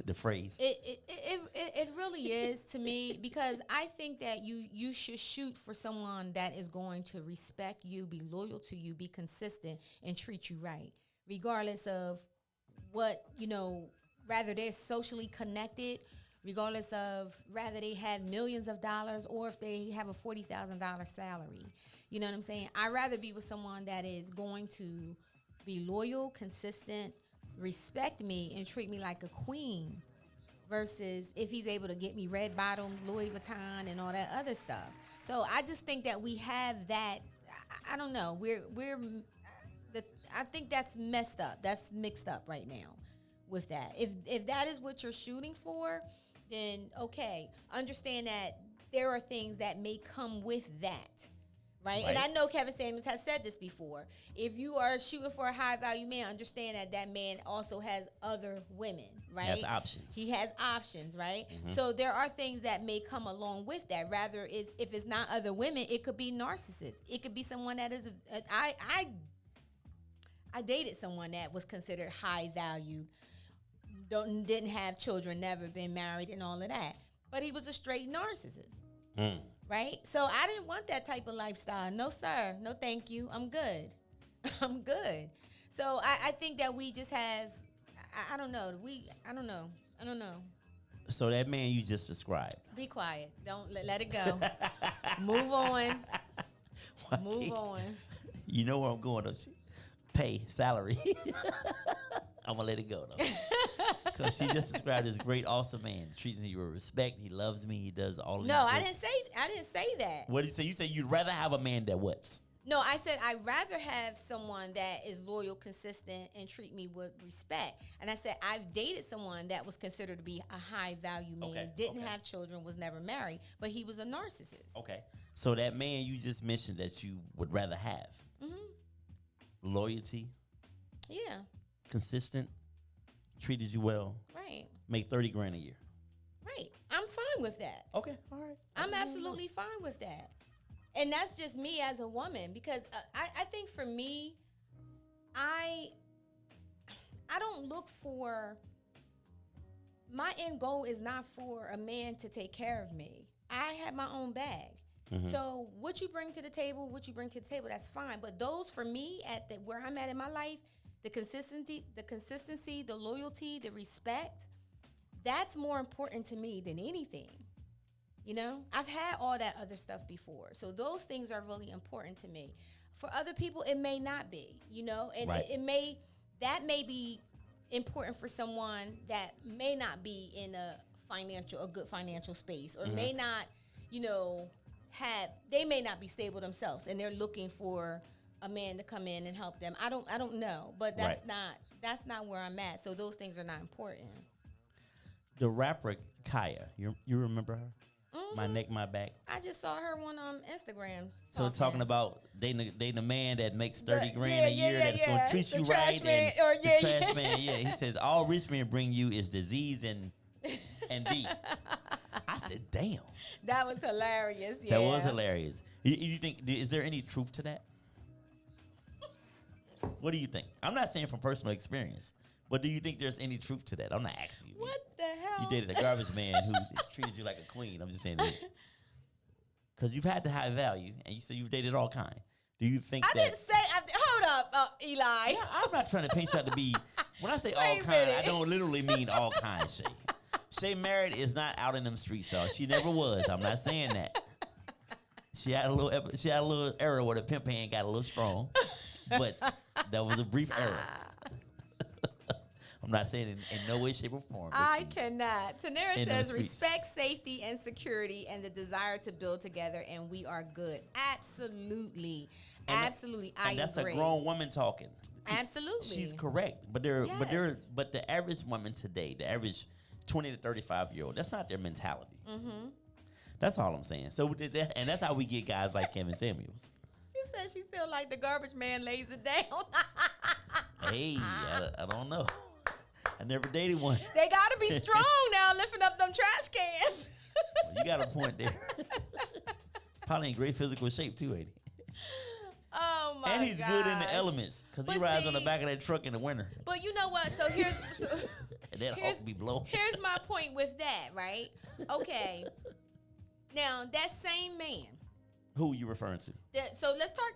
The phrase. It really is to me, because I think that you should shoot for someone that is going to respect you, be loyal to you, be consistent, and treat you right, regardless of what, rather they're socially connected, regardless of rather they have millions of dollars or if they have a $40,000 salary. You know what I'm saying? I'd rather be with someone that is going to be loyal, consistent, respect me, and treat me like a queen, versus if he's able to get me red bottoms, Louis Vuitton, and all that other stuff. So I just think that we have that. I don't know. I think that's messed up. That's mixed up right now with that. If that is what you're shooting for, then okay. Understand that there are things that may come with that. Right? And I know Kevin Samuels have said this before. If you are shooting for a high value man, understand that man also has other women, right? He has options. He has options, right? So there are things that may come along with that. Rather, if it's not other women, it could be narcissists. It could be someone that is. I dated someone that was considered high valued, didn't have children, never been married, and all of that. But he was a straight narcissist. Right? So I didn't want that type of lifestyle. No, sir. No, thank you. I'm good. I'm good. So I think that we just have, I don't know. I don't know. So that man you just described. Be quiet. Don't let it go. Move on. Move on. You know where I'm going, don't you? Pay, salary. I'm going to let it go, though. Because she just described this great, awesome man. He treats me with respect. He loves me. He does all of No, these I great- didn't say that. What did you say? You said you'd rather have a man that what? No, I said I'd rather have someone that is loyal, consistent, and treat me with respect. And I said I've dated someone that was considered to be a high value man, Okay, didn't okay. have children, was never married, but he was a narcissist. Okay. So that man you just mentioned that you would rather have. Loyalty, Yeah, consistent, treated you well, right, make 30 grand a year. right. I'm fine with that. Okay. All right. I'm absolutely fine with that. And that's just me as a woman, because I think for me, I don't look for, my end goal is not for a man to take care of me. I have my own bag. So what you bring to the table, that's fine. But those for me where I'm at in my life, the consistency, the loyalty, the respect, that's more important to me than anything. You know, I've had all that other stuff before. So those things are really important to me. For other people, it may not be, you know, and Right. that may be important for someone that may not be in a good financial space, or may not, you know, they may not be stable themselves, and they're looking for a man to come in and help them. I don't know, but that's not where I'm at. So those things are not important. The rapper Kaya, you remember her? My neck, my back. I just saw her on Instagram. So talking about dating a man that makes 30 The- grand yeah, a year yeah, that's gonna yeah. treat The you trash right, man, and or the yeah, trash yeah. man, yeah. He says all rich men bring you is disease and beef. I said, damn, That was hilarious. Yeah. that was hilarious. You think is there any truth to that? What do you think? I'm not saying from personal experience, but do you think there's any truth to that? I'm not asking you. What the hell? You dated a garbage man who treated you like a queen. I'm just saying that. Because you've had the high value, and you said you've dated all kind. Do you think I that... didn't say. Hold up, Eli. Yeah, I'm not trying to paint you out to be... When I say all Wait a kind, I minute. don't literally mean all kind, Shea. Shea Marriott is not out in them streets, y'all. She never was. I'm not saying that. She had a little era where the pimp hand got a little strong, but that was a brief era. I'm not saying in no way, shape, or form. but I she's- cannot. Tanera in them says streets. respect, safety, and security, and the desire to build together, and we are good. Absolutely, absolutely. I And that's agree. a grown woman talking. Absolutely. She's correct, but the average woman today, the average 20 to 35-year-old, that's not their mentality. That's all I'm saying. So and that's how we get guys like Kevin Samuels. She said she feel like the garbage man lays it down. Hey, I don't know. I never dated one. They gotta be strong now, lifting up them trash cans. You got a point there. Probably in great physical shape too, ain't he? Oh my! And he's good in the gosh. elements because he But rides on the see- back of that truck in the winter. But you know what? So here's And that here's- hawk be blowing. here's my point with that, right? Okay. Now that same man. Who you referring to? So let's talk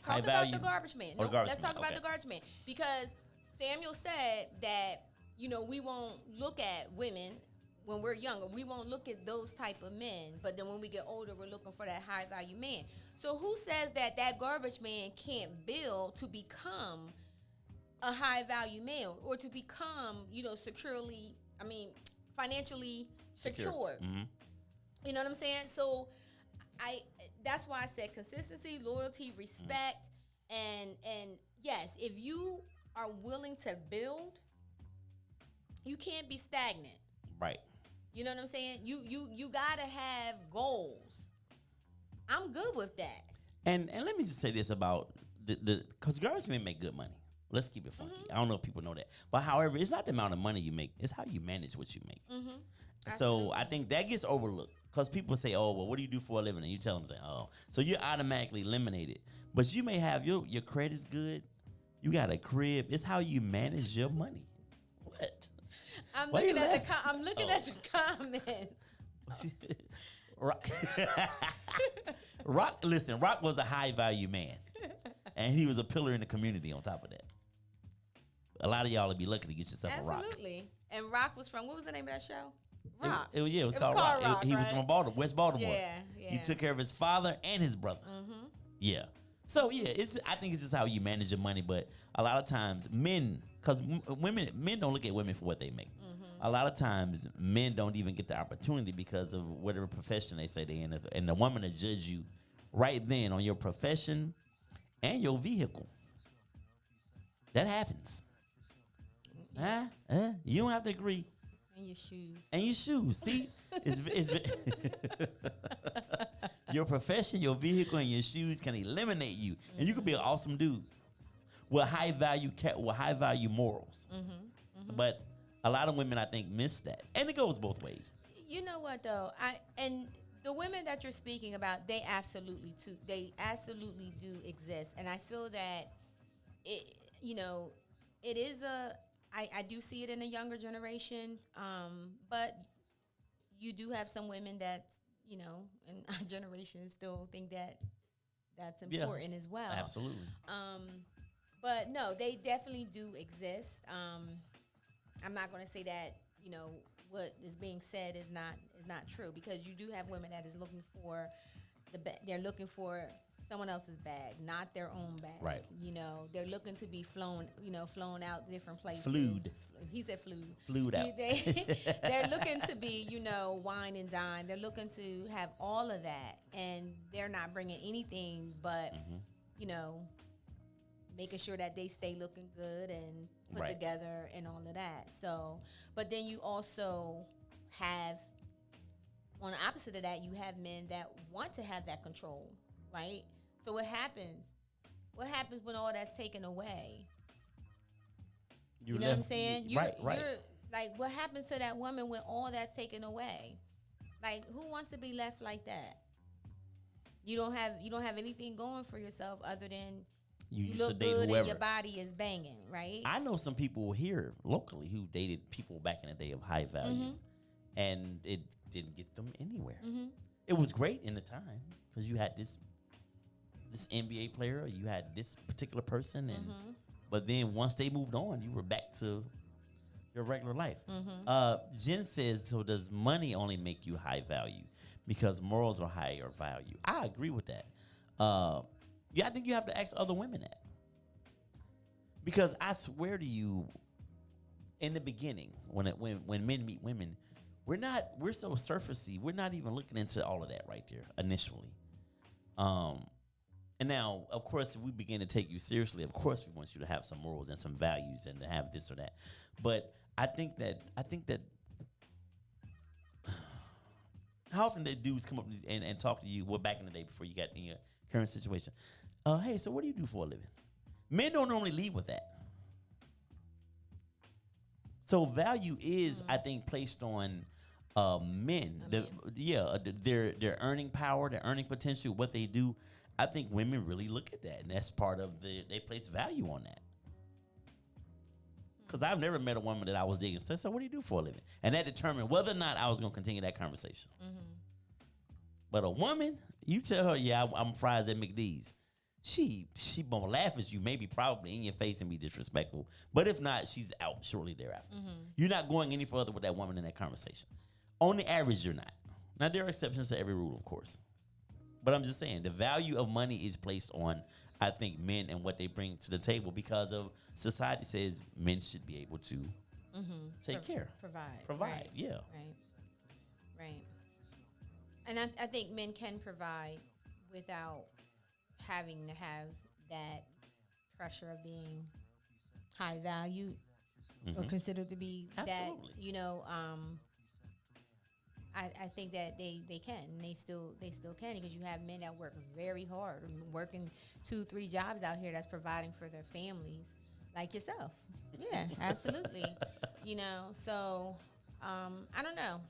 High about value the garbage man. or No, garbage let's man, talk about okay. the garbage man, because Samuel said that, you know, we won't look at women when we're younger. We won't look at those type of men, but then when we get older, we're looking for that high value man. So who says that garbage man can't build to become a high value man, or to become, you know, financially secure? Mhm. You know what I'm saying? So that's why I said consistency, loyalty, respect, and yes, if you are willing to build, you can't be stagnant. Right. You know what I'm saying? You gotta have goals. I'm good with that. And let me just say this about because garbage men make good money. Let's keep it funky. I don't know if people know that. But however, it's not the amount of money you make. It's how you manage what you make. So I think that gets overlooked because people say, oh, well, what do you do for a living? And you tell them, say, oh. So you're automatically eliminated. But you may have your credit's good. You got a crib. It's how you manage your money. What? I'm Why you looking at laughing? at the comments. Rock was a high value man. And he was a pillar in the community on top of that. A lot of y'all would be lucky to get yourself a Rock. Absolutely. And Rock was from, what was the name of that show? Rock. It was It was called called Rock. Rock, He was right? from Baltimore, West Baltimore. Yeah. He took care of his father and his brother. Yeah. So yeah, I think it's just how you manage your money. But a lot of times, men because men don't look at women for what they make. A lot of times, men don't even get the opportunity because of whatever profession they say they're in, and the woman will judge you right then on your profession and your vehicle. That happens. You don't have to agree. And your shoes. And your shoes. See, it's your profession, your vehicle, and your shoes can eliminate you, and you could be an awesome dude with high value morals. But a lot of women, I think, miss that, and it goes both ways. You know what though? And the women that you're speaking about, they absolutely do exist, and I feel that it is I do see it in a younger generation, but you do have some women that in our generation still think that that's important as well. Absolutely. But no, they definitely do exist. I'm not going to say that what is being said is not true, because you do have women that is looking for they're looking for someone else's bag, not their own bag. Right. They're looking to be flown out different places. Flued. He said flued. Flued out. They're looking to be, wine and dine. They're looking to have all of that, and they're not bringing anything but, making sure that they stay looking good and put together and all of that. So, but then you also have, on the opposite of that, you have men that want to have that control, right? So what happens? What happens when all that's taken away? You know what I'm saying? Right. You're like, what happens to that woman when all that's taken away? Like, who wants to be left like that? You don't have anything going for yourself other than you look good and your body is banging, right? I know some people here locally who dated people back in the day of high value, and it didn't get them anywhere. It was great in the time because you had this NBA player, you had this particular person, and but then once they moved on, you were back to your regular life. Jen says, so does money only make you high value because morals are higher value? I agree with that. I think you have to ask other women that, because I swear to you, in the beginning, when men meet women, we're so surfacey. We're not even looking into all of that right there initially. And now, of course, if we begin to take you seriously, of course, we want you to have some morals and some values and to have this or that. But I think that how often did dudes come up and talk to you? Well, back in the day before you got in your current situation. Hey, so what do you do for a living? Men don't normally lead with that. So value is, I think, placed on men. Their earning power, their earning potential, what they do. I think women really look at that, and that's part of they place value on that. Because I've never met a woman that I was digging. So what do you do for a living? And that determined whether or not I was going to continue that conversation. But a woman, you tell her, yeah, I'm fries at McD's. She gonna laugh at you, maybe probably in your face and be disrespectful. But if not, she's out shortly thereafter. You're not going any further with that woman in that conversation. On the average, you're not. Now, there are exceptions to every rule, of course. But I'm just saying, the value of money is placed on, I think, men and what they bring to the table because of society says men should be able to take care. Provide, yeah. Right. And I think men can provide without having to have that pressure of being high value or considered to be Absolutely. that, I think that they can. They still can, because you have men that work very hard, working 2-3 jobs out here that's providing for their families, like yourself. Yeah, absolutely. So I don't know.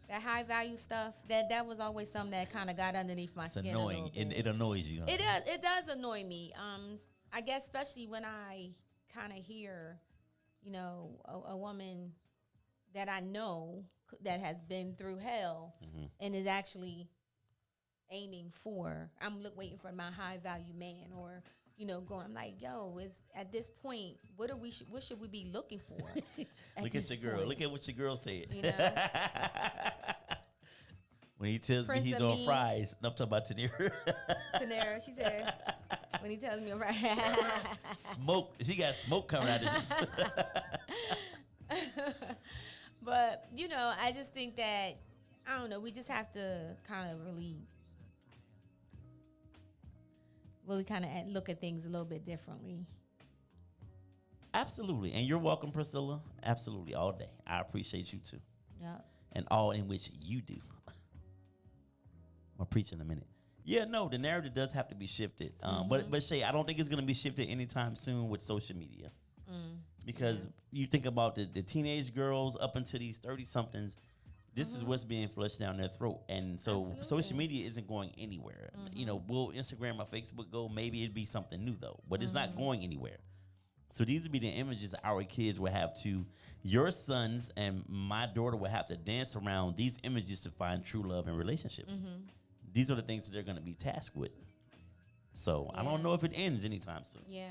That high value stuff, that was always something that kind of got underneath my skin. It's annoying. It annoys you. Huh? It does annoy me. I guess especially when I kind of hear, a woman that I know that has been through hell and is actually aiming for, waiting for my high value man, or going, I'm like, yo, is at this point, what should we be looking for? Look at your girl. Point? Look at what your girl said. When he tells Prince me he's of on me. fries, I'm talking about Tanera. Tanera, she said, when he tells me right. Smoke. She got smoke coming out of this. But, you know, I just think that, I don't know, we just have to kind of really kind of look at things a little bit differently. Absolutely. And you're welcome, Priscilla. Absolutely. All day. I appreciate you too. Yeah. And all in which you do. I'll preach in a minute. Yeah, no, the narrative does have to be shifted. But Shea, I don't think it's going to be shifted anytime soon with social media. Because you think about the teenage girls up into these 30-somethings, this is what's being flushed down their throat. And so social media isn't going anywhere. You know, will Instagram or Facebook go? Maybe it'd be something new, though. But it's not going anywhere. So these would be the images our kids will have to, your sons and my daughter will have to dance around these images to find true love and relationships. These are the things that they're going to be tasked with. So I don't know if it ends anytime soon. Yeah.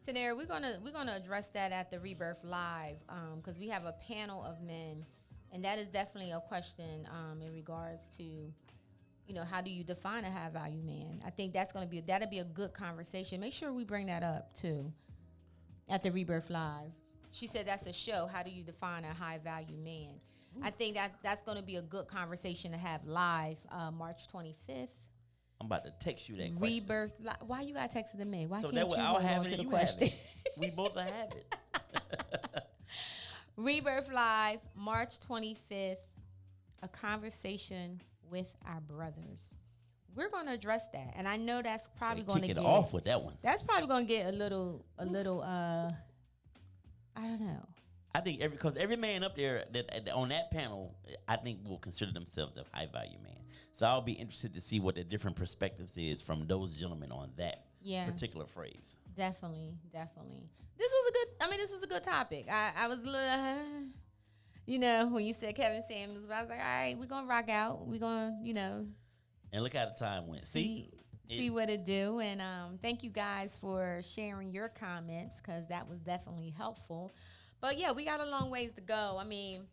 Tanera, we're gonna address that at the Rebirth Live because we have a panel of men, and that is definitely a question in regards to, you know, how do you define a high value man? I think that'll be a good conversation. Make sure we bring that up too at the Rebirth Live. She said that's a show. How do you define a high value man? I think that's going to be a good conversation to have live March 25th. I'm about to text you that question. Rebirth Live. Why you got texted to me? Why so can't that you I'll have go it to the you question? Have it. We both have it. Rebirth Live, March 25th, a conversation with our brothers. We're going to address that. And I know that's probably going to kick get it off with that one. That's probably going to get a little I don't know. I think every man up there that on that panel, I think will consider themselves a high value man. So I'll be interested to see what the different perspectives is from those gentlemen on that particular phrase. Definitely. This was a good topic. I was a little, you know, when you said Kevin Samuels, I was like, all right, we're gonna rock out. We're gonna, you know, and look how the time went. See what it do. And thank you guys for sharing your comments because that was definitely helpful. But yeah, we got a long ways to go. I mean,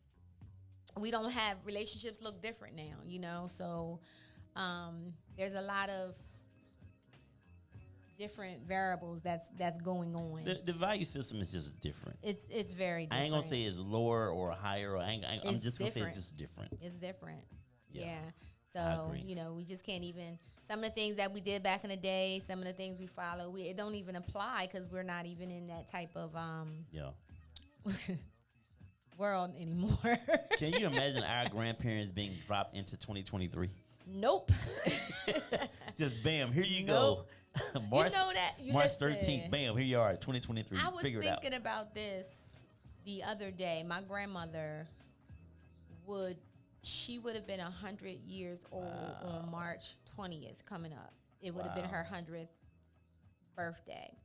we don't have relationships look different now, you know. So there's a lot of different variables that's going on. The value system is just different. It's very different. I ain't gonna say it's lower or higher. I'm just gonna say it's just different. It's different. Yeah. I So, agree. you know, we just can't even, some of the things that we did back in the day, some of the things we follow, it don't even apply because we're not even in that type of world anymore. Can you imagine our grandparents being dropped into 2023? Nope. Just bam, here you go. March, you know that. March 13th, bam, here you are, 2023. I was Figure it out. thinking about this the other day. My grandmother would have been 100 years old on March 20th coming up. It would have been her 100th birthday.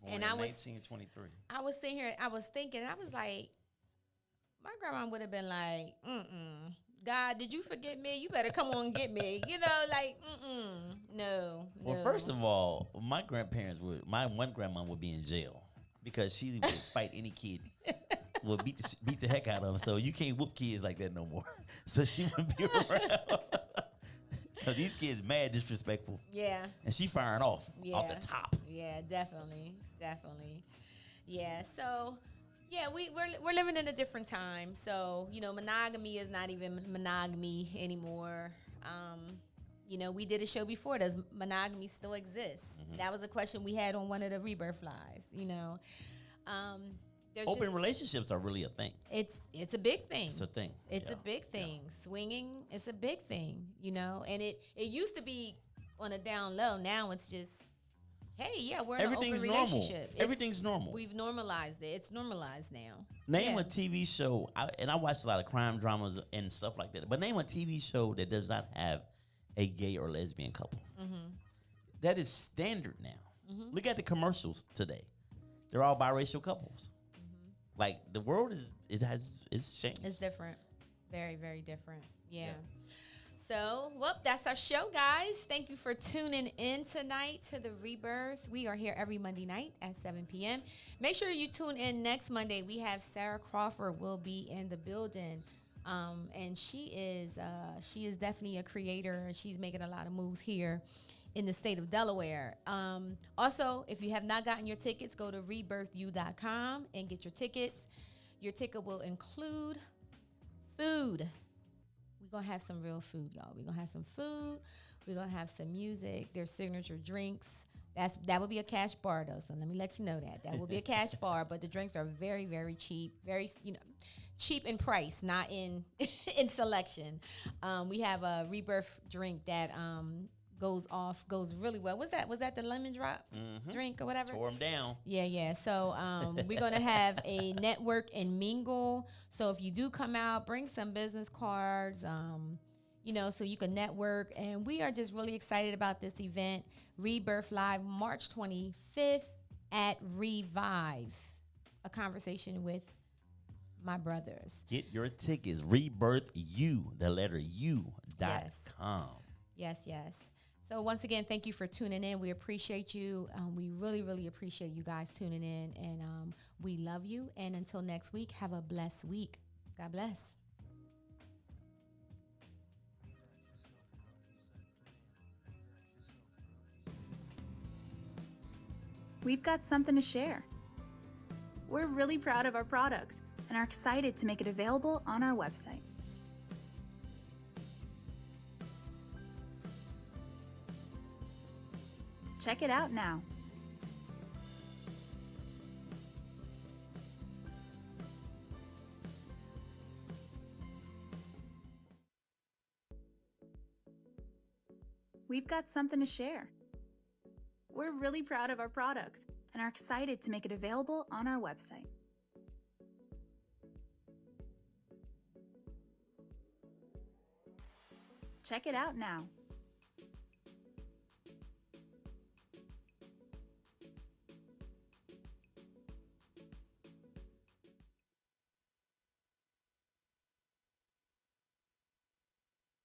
And I was 1923. I was sitting here, I was thinking, I was like, my grandma would have been like, God, did you forget me? You better come on and get me. You know, like, no. Well, first of all, my one grandma would be in jail because she would fight any kid, would beat the heck out of him. So you can't whoop kids like that no more. So she wouldn't be around. Because these kids mad disrespectful. Yeah. And she firing off the top. Yeah, definitely. Yeah, so... Yeah, we're living in a different time. So, you know, monogamy is not even monogamy anymore. You know, we did a show before. Does monogamy still exist? That was a question we had on one of the Rebirth Lives, you know. Open relationships are really a thing. It's a big thing. It's a thing. It's a big thing. Swinging, it's a big thing, you know. And it used to be on a down low. Now it's just... Hey, yeah, we're in an open relationship. Everything's normal. We've normalized it. It's normalized now. Name a TV show, and I watch a lot of crime dramas and stuff like that, but name a TV show that does not have a gay or lesbian couple. That is standard now. Look at the commercials today. They're all biracial couples. Like, the world it's changed. It's different. Very, very different. Yeah. So, that's our show, guys. Thank you for tuning in tonight to the Rebirth. We are here every Monday night at 7 p.m. Make sure you tune in next Monday. We have Sarah Crawford will be in the building. And she is definitely a creator. She's making a lot of moves here in the state of Delaware. Also, if you have not gotten your tickets, go to rebirthu.com and get your tickets. Your ticket will include food. We're going to have some real food, y'all. We're going to have some food. We're going to have some music. There's signature drinks. That would be a cash bar, though. So let me let you know that will be a cash bar. But the drinks are very, very cheap. Very, cheap in price, not in in selection. We have a Rebirth drink that goes really well. Was that the lemon drop drink or whatever? Tore them down. Yeah. So we're gonna have a network and mingle. So if you do come out, bring some business cards. So you can network. And we are just really excited about this event, Rebirth Live, March 25th at Revive. A conversation with my brothers. Get your tickets. RebirthU, the letter U.com. Yes. So once again, thank you for tuning in. We appreciate you. We really, really appreciate you guys tuning in. And we love you. And until next week, have a blessed week. God bless. We've got something to share. We're really proud of our product and are excited to make it available on our website. Check it out now. We've got something to share. We're really proud of our product and are excited to make it available on our website. Check it out now.